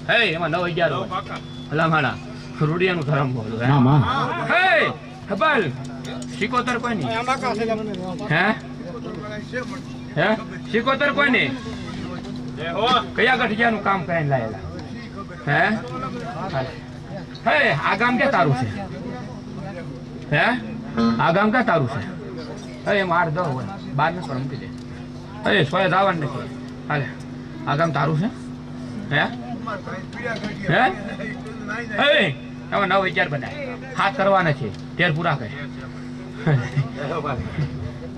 હે એમાં 9-11 ભલા માણા રૂડિયાનું ધર્મ બોલું હે હબલ સિકોતર કોઈ નહીં હે સિકોતર કોઈ નહીં કયા ગઠિયાનું કામ કરીને લાયેલા હે આ ગામ કે તારું છે હે આ ગામ કે તારું છે હે માર દો હોય બાર ને પણ મૂકી દે અરે સોય દાવન નથી હાલે આ ગામ તારું છે હે હે હે હવે 9-11 બનાય હાથ કરવાના છે 13 પૂરા કરે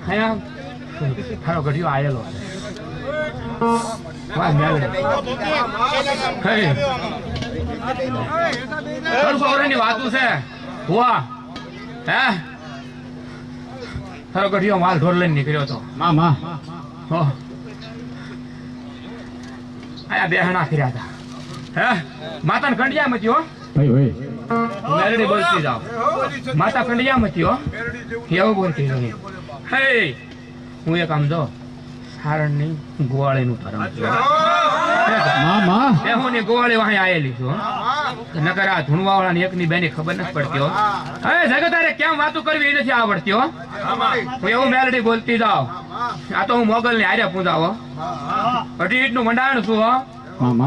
હે હારો ગઢિયો આયેલો વાહ મેલ હે ની વાતું છે હુઆ હે તારો ગઢિયો માલ ઢોર લઈને નીકળ્યો હતો મામા હો આયા બેહણા કર્યા હતા હે માતાને કંડિયા મતી હો ભાઈ ભાઈ મેરડી બોલતી જાવ માતા કંડિયા મતી હો એવું બોલતી જાવ હે હું એક આમ જો સારણ ની ગોવાળીનું ધર્મ મામા એ હું ની ગોવાળી વાહી આયેલી છું નકર આ ધૂણવાવાળા ની એક ની બેની ખબર નથી પડતી હો હે જગતારે કેમ વાતો કરવી એ નથી આવડતી હો હું એવું મેલડી બોલતી જાવ આ તો હું મોગલ ની હારે પૂજાવો અઢી નું મંડાણ છું હો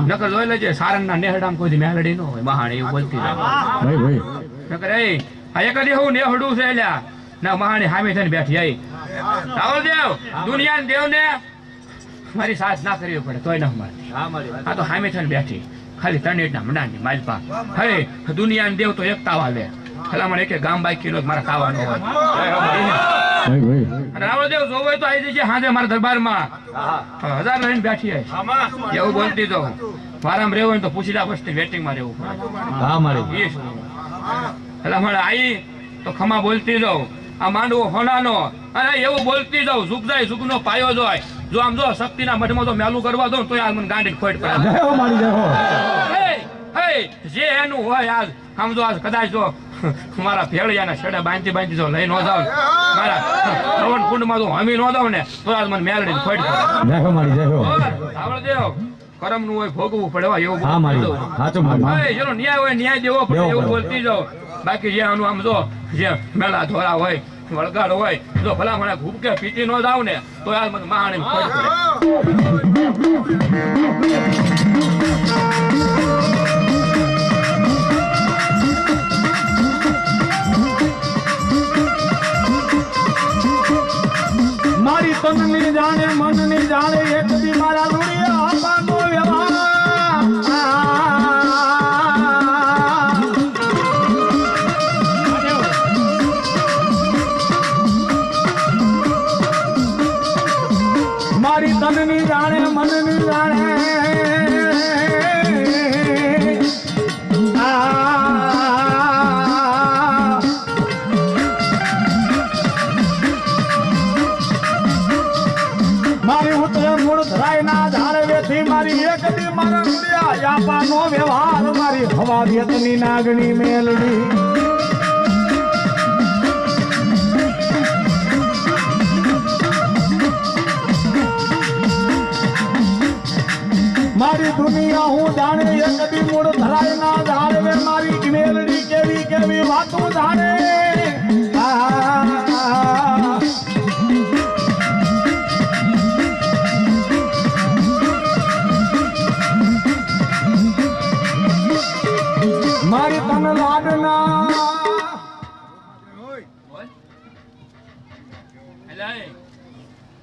નકર જોઈ લેજે સારણ ના નેહડામ કોઈ મેલડી નો હોય મહાણી એવું બોલતી જાવ ભાઈ ભાઈ નકર એ આ એક દી હું નેહડું છે એલ્યા ના મહાણી હામી થઈને બેઠી આઈ રાવલ દેવ દુનિયા દેવ ને મારી સાથ ના કરવી પડે તોય ના મારતી આ તો હામી થઈને બેઠી ખાલી 3 ઇંટના મંડાણની માલપા હે દુનિયા દેવ તો એક તાવા લે ખલામણ એક ગામ બાકી નો મારા તાવા નો હોય રાવલ દેવ જોવો તો આવી જશે હાજે મારા દરબારમાં 1000 લઈને બેઠી હે એવું બોલતી તો વારામ રહેવું હોય તો પૂછીલા વસ્તી વેટિંગ માં રહેવું હા મારી ખલામણ આવી તો ખમા બોલતી જાઉં આ માંડવો હોનાનો અને એવું બોલતી જાઉં ઝુક જાય ઝુકનો પાયો જોય જો આમ જો શક્તિના મઠમાં તો મેલું કરવા દો તો આ મને ગાંડી ખોટ પડે જે એનું હોય આજ આમ જો આજ કદાચ જો મારા ભેળિયાના છેડે બાંધી જો લઈ ન જાવ મારા શ્રવણ કુંડમાં તો હમી ન જાવ ને તો આજ મને મેલડી ખોટ પડે આવડે દેવ કરમ નું હોય ભોગવું પડે એવું ચલો ન્યાય હોય ન્યાય દેવો પડે એવું બોલતી જાવ બાકી જે આનું આમ જો જે મેળા ધોરા હોય વળગાડ હોય જો ભલા મને ભૂપકે પીટી ન જાવ ને તો યાર મને મહાણી ખોટ પડે મારી તનની જાણે મનની જાણે એક દી મારા લુડિયા આપવાનો વ્યવહાર મારી તનની જાણે મનની જાણે મારી ઉતરે મૂળ ધરાય ના ધારવેથી મારી એક દી મારા રૂડિયા યાપાનો વ્યવહાર મારી હવા વ્યતની નાગણી મેલડી મારી દુનિયા હું જાણે એક દી મૂળ ધરાય ના ધારવે મારી મેલડી કેવી કેવી વાતો જાણે મારી તન લાડના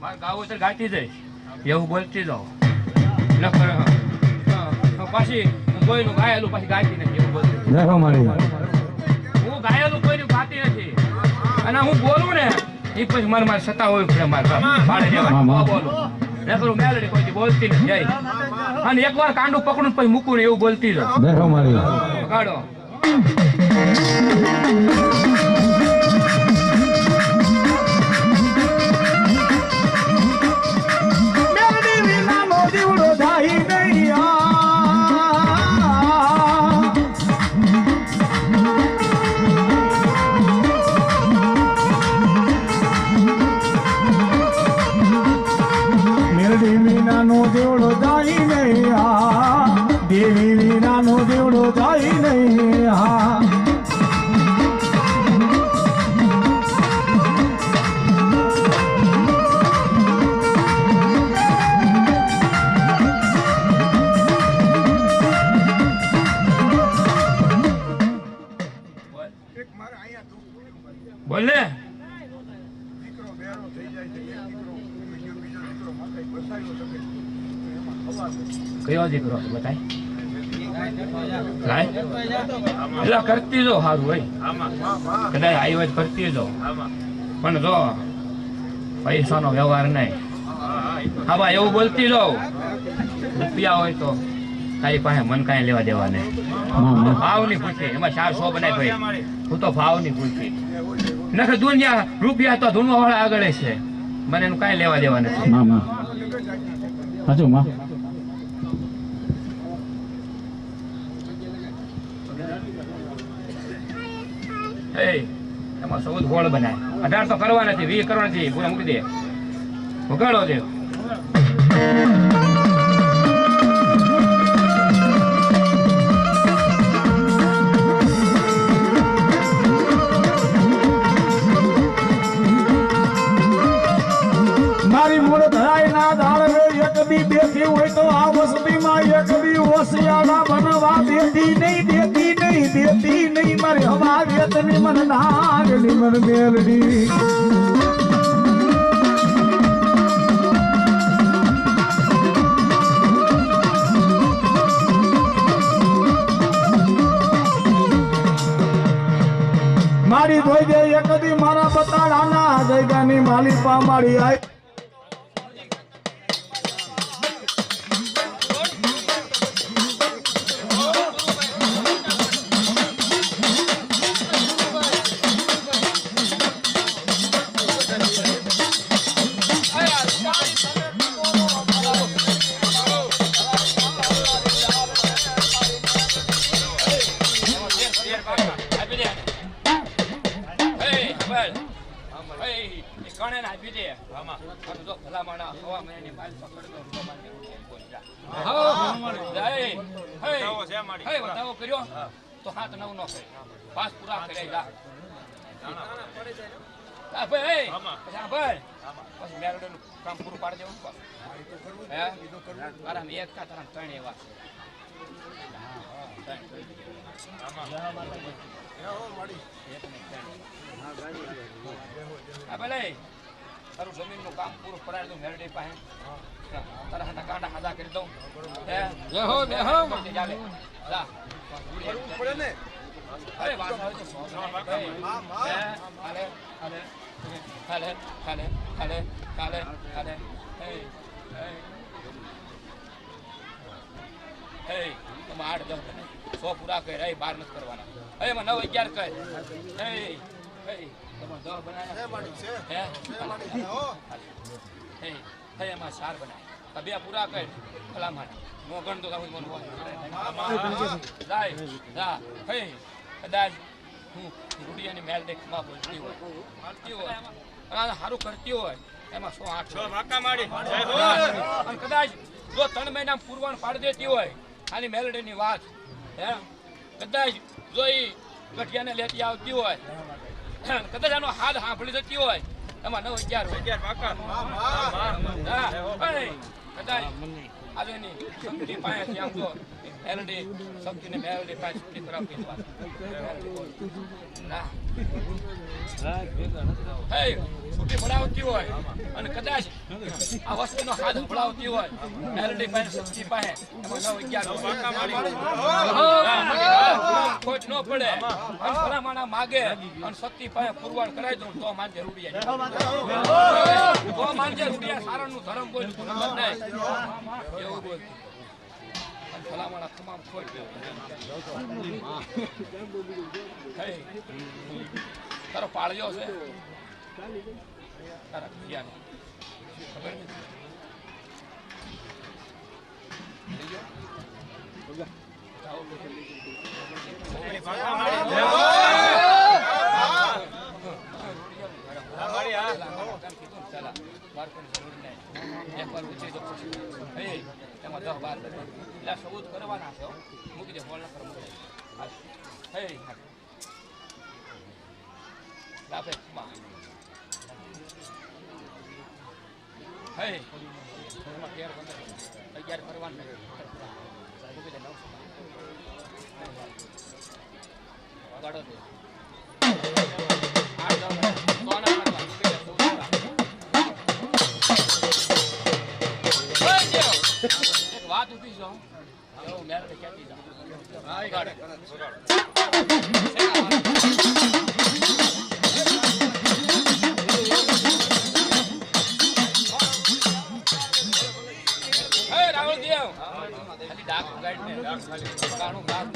મારા ગાવ તો ગાતી જઈશ એવું બોલતી જાઓ પાછી કોઈનું ગાયેલું પાછી ગાતી નથી એવું બોલતી હું ગાયેલું કોઈનું ગાતી નથી અને હું બોલું ને એ પછી મારે સત્તા હોય પડે મારે બોલું નકરું મેલડી કોઈ બોલતી નથી અને એકવાર કાંડું પકડું પછી મૂકું ને એવું બોલતી જાઓ કાઢો દેવી વિનાનો દેવડો જાય નહીં હા બોલ ને કયો દીકરો બતાય એટલે કરતી જો સારું હોય કદાચ આવી વાત કરતી જો પણ જો પૈસાનો વ્યવહાર નહીં હા ભાઈ એવું બોલતી જાવ રૂપિયા હોય તો તારી પાસે મન કાંઈ લેવા દેવા નહીં ભાવ ની પૂછી એમાં 400 બનાય ભાઈ હું તો ભાવ ની પૂછી નખર દુનિયા રૂપિયા તો ધૂનવા વાળા આગળ છે મને એનું કાંઈ લેવા દેવા નથી હાજુ માં એમાં 14 હોળ બનાય 18 તો કરવા નથી 20 કરવા નથી પૂરા મૂકી દે વગાડો દે મારી મૂળ ધરાય ના ધારવે એક દી બેઠી હોય તો આ વસતીમાં એક દી ઓસિયાળા બનવા દેતી નહીં મારી હવા વેતની મન નાગની મન મેલડી મારી ધોઈ દે એક દી મારા બતાડાના જયગાની માલી પા મારી આઈ તો 7-9 નો પાસ પૂરા કરે જા ભાઈ પછી મેરડનું કામ પૂરું પાડી દેવું હે આરામ એક કા તારા 3 એવા ભલે તારું જમીનનું કામ પૂરું પડાવી દઉં મેરડી પાસે તારા હાથા કાંડા હાદા કરી દઉં હે દેહો ચાલે જા પડે ને અરે વાત આવે તો ખાલે હે તમે 8-10 100 પૂરા કર એ 12 નથી કરવાના હે એમાં 9-11 કર હે તમે 10 બનાયા હે એમાં 4 બનાય 2 પૂરા કર ભલામણ નો ગણ તો કામ મન જાય જા હે કદાચ હું ગુડિયાની મેલ દેખમાં બોલતી હોય અને સારું કરતી હોય એમાં 108 વાકા માડી અને કદાચ જો 3 મહિના પૂરવાન પાડી દેતી હોય આની મેલડીની વાત હે કદાચ જો ઈ ગઠિયાને લેતી આવતી હોય કદાચ આનો હાથ સાંભળી જતી હોય એમાં 9-11 વાકા કદાચ આદિની શક્તિ પાસેથી આમ તો મેલડી શક્તિને મેલડી પાસે શક્તિ તરફની વાત ના હે છૂટી પડાવતી હોય અને કદાચ આ વસ્તુનો હાથ પડાવતી હોય મેલડી પાસે શક્તિ પાસે એમાં 9-11 ખોટ ન પડે અને ભલામણા માગે અને શક્તિ પાસે પુરવાડ કરાવી દઉં તો માનજે રૂડિયા તો માનજે રૂડિયા સારણનું ધર્મ કોઈ નંબર નહીં એવું બોલ ભલામણા તમામ ખોટ તારો પાળ્યો છે તારા ખબર એમાં 10 12 એટલે સબૂત કરવાના છે હો. મૂકી દે બોલ ન કરો હે લાપે માં હે એમાં 13 15 11 કરવાનું મૂકી દે 9 ગાડો દે આ જાવ કોના કરવા મૂકી દે એક વાત ઉભી છો એવું મેરે ક્યાંથી જાવ હા ગાડે હે રાવળ દેવ ખાલી ડાક ગાઈડ ને ખાલી કાણું ગામ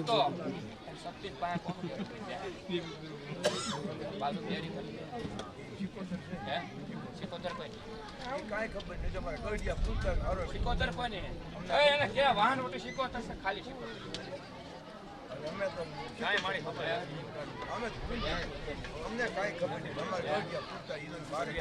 તો શક્તિ પાસે કોણ બાજુ તૈયારી કરી હે સિકોતર કોઈ કાંઈ ખબર નહીં તમારે ગળિયા પૂછતા હારો સિકોતર કોઈ નહીં એને કે વાહન ઓટી સિકોતર છે ખાલી સિકોતર અમે તો કાંઈ મારી ખબર હે અમે અમને કાંઈ ખબર નહીં અમારે ગળિયા પૂછતા ઈનો બારે